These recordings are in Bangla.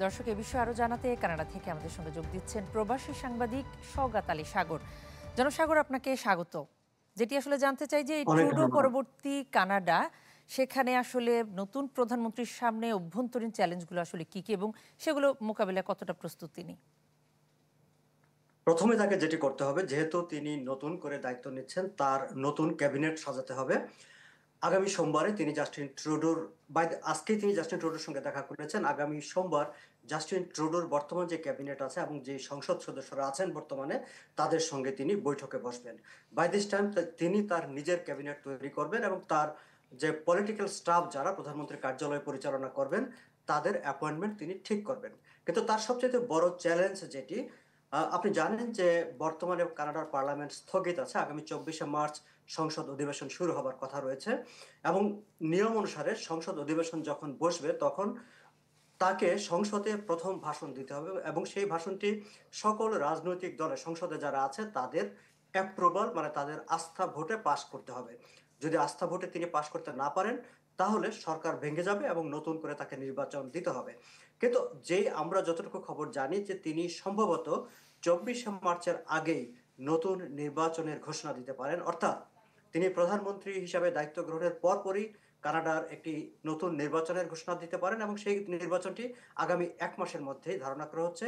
দর্শক, এ বিষয়ে আরো জানাতে কানাডা থেকে আমাদের সঙ্গে যোগ দিচ্ছেন প্রবাসী সাংবাদিক সওগাত আলী সাগর। জনসাগর, আপনাকে স্বাগত। যেটি আসলে জানতে চাই যে ট্রুডো পরবর্তী কানাডা, সেখানে আসলে নতুন প্রধানমন্ত্রীর সামনে অভ্যন্তরীণ চ্যালেঞ্জগুলো আসলে কি কি এবং সেগুলো মোকাবিলায় কতটা প্রস্তুত তিনি? প্রথমে তাকে যেটি করতে হবে, যেহেতু তিনি নতুন করে দায়িত্ব নিচ্ছেন, তার নতুন ক্যাবিনেট সাজাতে হবে। আগামী সোমবারে তিনি আজকেই তিনি জাস্টিন ট্রুডোর সঙ্গে দেখা করেছেন। আগামী সোমবার জাস্টিন ট্রুডোর বর্তমান যে ক্যাবিনেট আছে এবং যে সংসদ সদস্যরা আছেন বর্তমানে, তাদের সঙ্গে তিনি বৈঠকে বসবেন। বাই দিস টাইম তিনি তার নিজের ক্যাবিনেট তৈরি করবেন এবং তার যে পলিটিক্যাল স্টাফ যারা প্রধানমন্ত্রীর কার্যালয় পরিচালনা করবেন, তাদের অ্যাপয়েন্টমেন্ট তিনি ঠিক করবেন। কিন্তু তার সবচেয়ে বড় চ্যালেঞ্জ যেটি, আপনি জানেন যে বর্তমানে কানাডার পার্লামেন্ট স্থগিত আছে। আগামী 24শে মার্চ সংসদ অধিবেশন শুরু হবার কথা রয়েছে এবং নিয়ম অনুসারে সংসদ অধিবেশন যখন বসবে তখন তাকে সংসদে প্রথম ভাষণ দিতে হবে এবং সেই ভাষণটি সকল রাজনৈতিক দলের সংসদে যারা আছে তাদের অ্যাপ্রুভাল, মানে তাদের আস্থা ভোটে পাশ করতে হবে। যদি আস্থা ভোটে তিনি পাশ করতে না পারেন, তাহলে সরকার ভেঙে যাবে এবং নতুন করে তাকে নির্বাচন দিতে হবে। কিন্তু যেই আমরা যতটুকু খবর জানি যে তিনি সম্ভবত 24শে মার্চের আগেই নতুন নির্বাচনের ঘোষণা দিতে পারেন, অর্থাৎ তিনি প্রধানমন্ত্রী হিসাবে দায়িত্ব গ্রহণের পরপরই কানাডার একটি নতুন নির্বাচনের ঘোষণা দিতে পারেন এবং সেই নির্বাচনটি আগামী 1 মাসের মধ্যেই, ধারণা করা হচ্ছে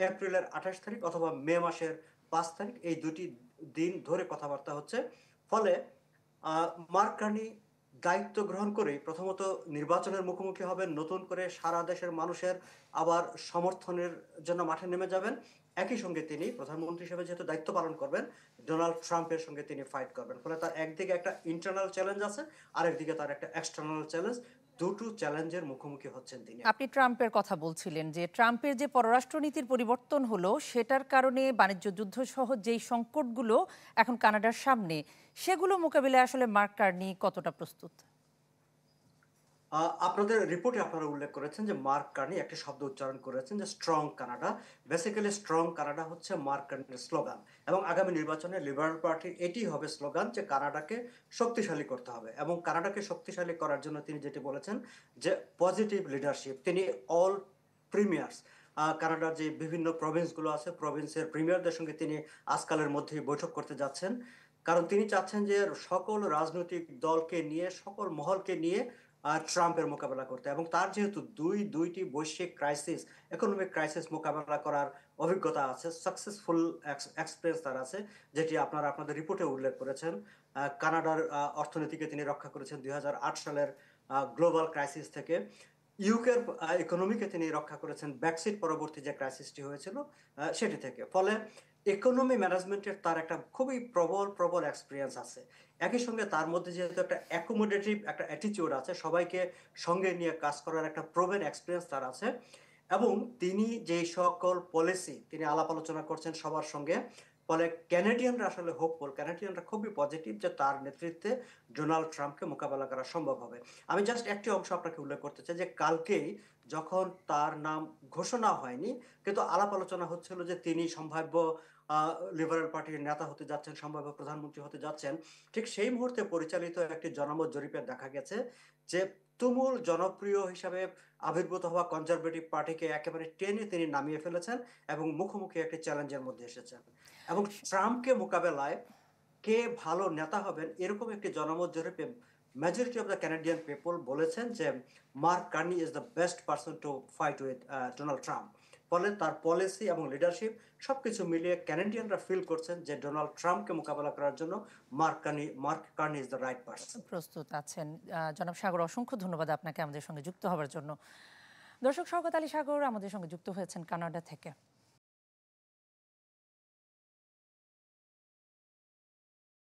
এপ্রিলের 28 তারিখ অথবা মে মাসের 5 তারিখ, এই দুটি দিন ধরে কথাবার্তা হচ্ছে। ফলে মার্ক কার্নি দায়িত্ব গ্রহণ করেই প্রথমত নির্বাচনের মুখোমুখি হবেন, নতুন করে সারা দেশের মানুষের আবার সমর্থনের জন্য মাঠে নেমে যাবেন। একই সঙ্গে তিনি প্রধানমন্ত্রী হিসেবে যেহেতু দায়িত্ব পালন করবেন, ডোনাল্ড ট্রাম্পের সঙ্গে তিনি ফাইট করবেন। ফলে তার একদিকে একটা ইন্টারনাল চ্যালেঞ্জ আছে, আরেকদিকে তার একটা এক্সটার্নাল চ্যালেঞ্জ। দুটো চ্যালেঞ্জের মুখোমুখি হচ্ছেন তিনি। আপনি ট্রাম্পের কথা বলছিলেন যে ট্রাম্পের যে পররাষ্ট্রনীতির পরিবর্তন হলো, সেটার কারণে বাণিজ্য যুদ্ধ সহ যেই সংকটগুলো এখন কানাডার সামনে, সেগুলো মোকাবিলায় আসলে মার্ক কার্নি কতটা প্রস্তুত? আপনাদের রিপোর্টে আপনারা উল্লেখ করেছেন যে মার্ক কার্নি একটি শব্দ উচ্চারণ করেছেন যে strong Canada. Basically strong Canada হচ্ছে মার্ক কার্নির স্লোগান এবং আগামী নির্বাচনে লিবারেল পার্টির এটি হবে স্লোগান যে কানাডাকে শক্তিশালী করতে হবে। এবং কানাডাকে শক্তিশালী করার জন্য তিনি যেটি বলেছেন যে পজিটিভ লিডারশিপ। তিনি অল প্রিমিয়ার্স, কানাডার যে বিভিন্ন প্রভিন্সগুলো আছে, প্রভিন্সের প্রিমিয়ারদের সঙ্গে তিনি আজকালের মধ্যেই বৈঠক করতে যাচ্ছেন। কারণ তিনি চাচ্ছেন যে সকল রাজনৈতিক দলকে নিয়ে, সকল মহলকে নিয়ে ট্রাম্পের মোকাবেলা করতে। এবং তার যেহেতু দুইটি বৈশ্বিক ক্রাইসিস, ইকোনমিক ক্রাইসিস মোকাবেলা করার অভিজ্ঞতা আছে, সাকসেসফুল এক্সপিরিয়েন্স তার আছে, যেটি আপনারা আপনাদের রিপোর্টে উল্লেখ করেছেন। কানাডার অর্থনীতিকে তিনি রক্ষা করেছেন 2008 সালের গ্লোবাল ক্রাইসিস থেকে। ইউকের ইকোনমিকে তিনি রক্ষা করেছেন ব্রেক্সিট পরবর্তী যে ক্রাইসিসটি হয়েছিল সেটি থেকে। ফলে ইকোনমি ম্যানেজমেন্টের তার একটা খুবই প্রবল প্রবল এক্সপিরিয়েন্স আছে। একই সঙ্গে তার মধ্যে যেহেতু একটা অ্যাকোমোডেটিভ একটা অ্যাটিটিউড আছে, সবাইকে সঙ্গে নিয়ে কাজ করার একটা প্রোভেন এক্সপিরিয়েন্স তার আছে। এবং তিনি যে সকল পলিসি তিনি আলাপ আলোচনা করছেন সবার সঙ্গে, ফলে ক্যানাডিয়ানরা আসলে হোপফুল, ক্যানাডিয়ানরা খুবই পজিটিভ যে তার নেতৃত্বে ডোনাল্ড ট্রাম্পকে মোকাবেলা করা সম্ভব হবে। আমি জাস্ট একটি অংশ আপনাকে উল্লেখ করতে চাই যে কালকেই যখন তার নাম ঘোষণা হয়নি, কিন্তু আলাপ আলোচনা হচ্ছিল যে তিনি সম্ভাব্য লিবারেল পার্টির নেতা হতে যাচ্ছেন, সম্ভাব্য প্রধানমন্ত্রী হতে যাচ্ছেন, ঠিক সেই মুহূর্তে পরিচালিত একটি জনমত জরিপে দেখা গেছে যে তুমুল জনপ্রিয় হিসাবে আবির্ভূত হওয়া কনজারভেটিভ পার্টিকে একেবারে টেনে তিনি নামিয়ে ফেলেছেন এবং মুখোমুখি একটি চ্যালেঞ্জের মধ্যে এসেছেন। এবং ট্রাম্পকে মোকাবেলায় কে ভালো নেতা হবেন, এরকম একটি জনমত জরিপে majority of the Canadian people বলেছেন যে mark Carney is the best person to fight with Donald Trump. ফলে তার পলিসি এবং লিডারশিপ সবকিছু মিলিয়ে ক্যানাডিয়ানরা ফিল করছেন যে ডোনাল্ড ট্রাম্পকে মোকাবেলা করার জন্য mark Carney is the right person. প্রস্তুত আছেন। জনাব সাগর, অসংখ্য ধন্যবাদ আপনাকে আমাদের সঙ্গে যুক্ত হওয়ার জন্য। দর্শক, সওগাত আলী সাগর আমাদের সঙ্গে যুক্ত হয়েছেন কানাডা থেকে।